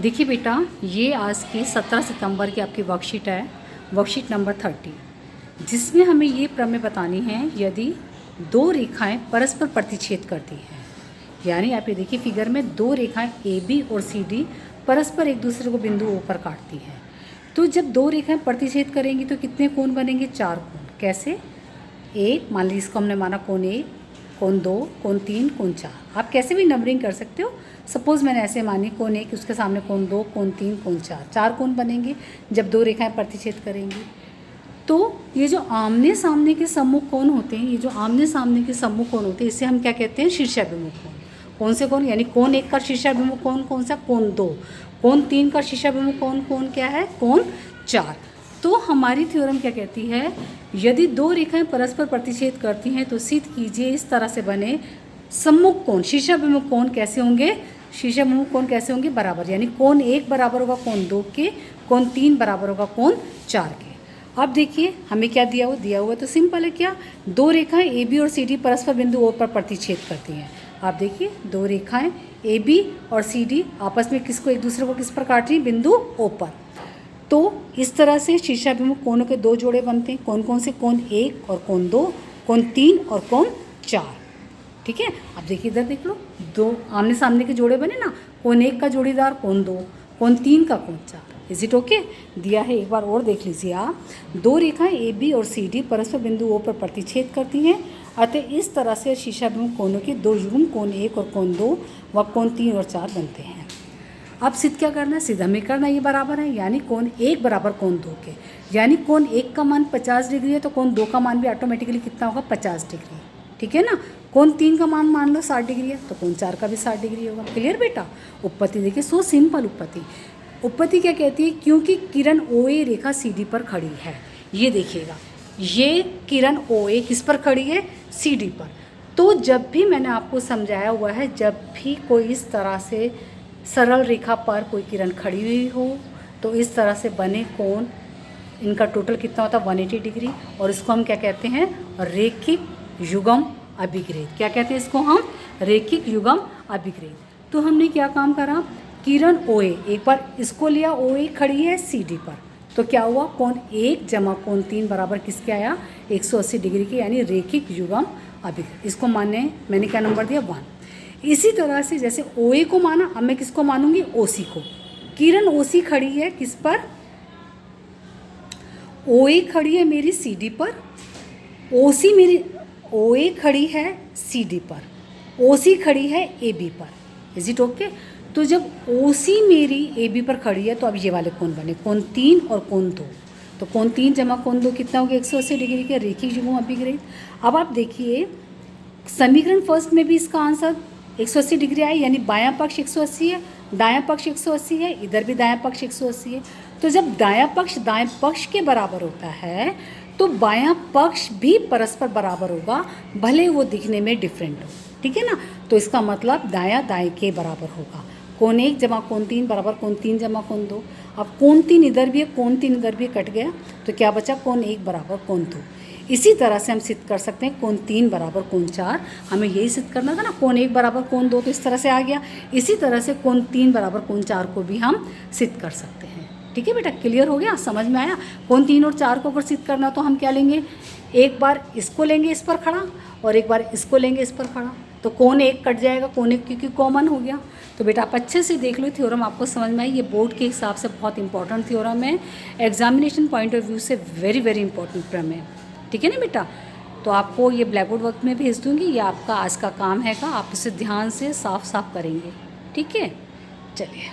देखिए बेटा, ये आज की 17 सितंबर की आपकी वर्कशीट है, वर्कशीट नंबर 30, जिसमें हमें ये प्रमेय बतानी है यदि दो रेखाएं परस्पर प्रतिच्छेद करती हैं। यानी आप ये देखिए फिगर में दो रेखाएं ए बी और सी डी परस्पर एक दूसरे को बिंदु ओ पर काटती हैं। तो जब दो रेखाएं प्रतिच्छेद करेंगी तो कितने कोण बनेंगे? 4 कोण। कैसे? एक, मान लीजिए इसको हमने माना कोण 1, कोण 2, कोण 3, कोण 4। आप कैसे भी नंबरिंग कर सकते हो। सपोज़ मैंने ऐसे मानी कोण 1, उसके सामने कोण 2, कोण 3, कोण 4, 4 कोण बनेंगे जब दो रेखाएं प्रतिच्छेद करेंगी। तो ये जो आमने सामने के सम्मुख कोण होते हैं, ये जो आमने सामने के सम्मुख कोण होते हैं, इसे हम क्या कहते हैं? शीर्षाभिमुख कोण। कौन से कोण? यानी कोण 1 का शीर्षाभिमुख कोण कौन सा? कोण 2। कोण 3 का शीर्षाभिमुख कोण क्या है? कोण 4। तो हमारी थ्योरम क्या कहती है? यदि दो रेखाएं परस्पर प्रतिच्छेद करती हैं तो सिद्ध कीजिए इस तरह से बने सम्मुख कोण, शीर्षाभिमुख कोण कैसे होंगे? शीर्षाभिमुख कोण कैसे होंगे? बराबर। यानी कोण 1 बराबर होगा कोण 2 के, कोण 3 बराबर होगा कोण 4 के। अब देखिए हमें क्या दिया हुआ तो सिंपल है। क्या? दो रेखाएं ए बी और सी डी परस्पर बिंदु ओ पर प्रतिच्छेद करती हैं। आप देखिए दो रेखाएं ए बी और सी डी आपस में एक दूसरे को किस पर काट रही हैं? बिंदु ओ पर। तो इस तरह से शीर्षाभिमुख कोणों के दो जोड़े बनते हैं। कौन कौन से? कोण 1 और कोण 2, कोण 3 और कोण 4। ठीक है। अब देखिए इधर देख लो, दो आमने सामने के जोड़े बने ना। कोण 1 का जोड़ीदार कोण 2, कोण 3 का कोण 4। Is it okay? दिया है, एक बार और देख लीजिए आप। दो रेखाएं ए बी और सी डी परस्पर बिंदु ओ पर प्रतिच्छेद करती हैं, अतः इस तरह से शीर्षाभिमुख कोणों के दो युग्म कोण 1 और कोण 2 व कोण 3 और 4 बनते हैं। अब सिद्ध क्या करना है? सिद्ध हमें करना ये बराबर है, यानी कोण 1 बराबर कोण 2 के। यानी कोण 1 का मान 50 डिग्री है तो कोण 2 का मान भी ऑटोमेटिकली कितना होगा? 50 डिग्री। ठीक है ना। कोण 3 का मान लो 60 डिग्री है तो कोण 4 का भी 60 डिग्री होगा। क्लियर बेटा? उत्पत्ति देखिए, सो सिंपल उत्पत्ति। उत्पत्ति क्या कहती है? क्योंकि किरण ओ ए रेखा सी डी पर खड़ी है। ये देखिएगा, ये किरण ओ ए किस पर खड़ी है? सी डी पर। तो जब भी मैंने आपको समझाया हुआ है, जब भी कोई इस तरह से सरल रेखा पर कोई किरण खड़ी हुई हो तो इस तरह से बने कोण, इनका टोटल कितना होता है? 180 डिग्री। और इसको हम क्या कहते हैं? रेखिक युग्म अभिग्रेत। क्या कहते हैं इसको हम? रेखिक युग्म अभिग्रेत। तो हमने क्या काम करा? किरण ओ ए, एक बार इसको लिया, ओ ए खड़ी है सी डी पर, तो क्या हुआ? कोण 1 जमा कोण 3 बराबर किसके आया? 180 डिग्री के, यानी रेखिक युग्म अभिग्रेत। इसको मैंने क्या नंबर दिया? 1। इसी तरह से जैसे ओ ए को माना, अब मैं किसको मानूंगी? ओ सी को। किरण ओ सी खड़ी है किस पर? ओ ए खड़ी है मेरी सी डी पर, ओ ए खड़ी है सी डी पर, ओ सी खड़ी है ए बी पर। Is it okay? तो जब ओ सी मेरी ए बी पर खड़ी है तो अब ये वाले कोण बने, कोण 3 और कोण 2। तो कोण 3 जमा कोण 2 कितना हो गया? 180 डिग्री के, रेखिक युग्म अभिग्रेत। अब आप देखिए समीकरण फर्स्ट में भी इसका आंसर 180 डिग्री आए, यानी बायां पक्ष 180 है, दायां पक्ष 180 है, इधर भी दायां पक्ष 180 है। तो जब दायां पक्ष दाएं पक्ष के बराबर होता है तो बायां पक्ष भी परस्पर बराबर होगा, भले वो दिखने में डिफरेंट हो। ठीक है ना। तो इसका मतलब दायां दाएं के बराबर होगा। कोण 1 जमा कोण 3 बराबर कोण 3 जमा कोण 2। अब कोण 3 इधर भी है, कोण 3 इधर भी कट गया, तो क्या बचा? कोण 1 बराबर कोण 2। इसी तरह से हम सिद्ध कर सकते हैं कोण 3 बराबर कोण 4। हमें यही सिद्ध करना था ना, कोण 1 बराबर कोण 2, तो इस तरह से आ गया। इसी तरह से कोण 3 बराबर कोण 4 को भी हम सिद्ध कर सकते हैं। ठीक है बेटा? क्लियर हो गया? समझ में आया? कोण 3 और 4 को अगर सिद्ध करना तो हम क्या लेंगे? एक बार इसको लेंगे इस पर खड़ा, और एक बार इसको लेंगे इस पर खड़ा, तो कोण 1 कट जाएगा, कोण 1 क्योंकि कॉमन हो गया। तो बेटा आप अच्छे से देख लो, थ्योरम आपको समझ में आई। ये बोर्ड के हिसाब से बहुत इंपॉर्टेंट थ्योरम है, एग्जामिनेशन पॉइंट ऑफ व्यू से वेरी वेरी इंपॉर्टेंट प्रमेय है। ठीक है ना बेटा? तो आपको ये ब्लैक बोर्ड वर्क में भेज दूँगी, ये आपका आज का काम हैगा, आप इसे ध्यान से साफ साफ करेंगे। ठीक है? चलिए।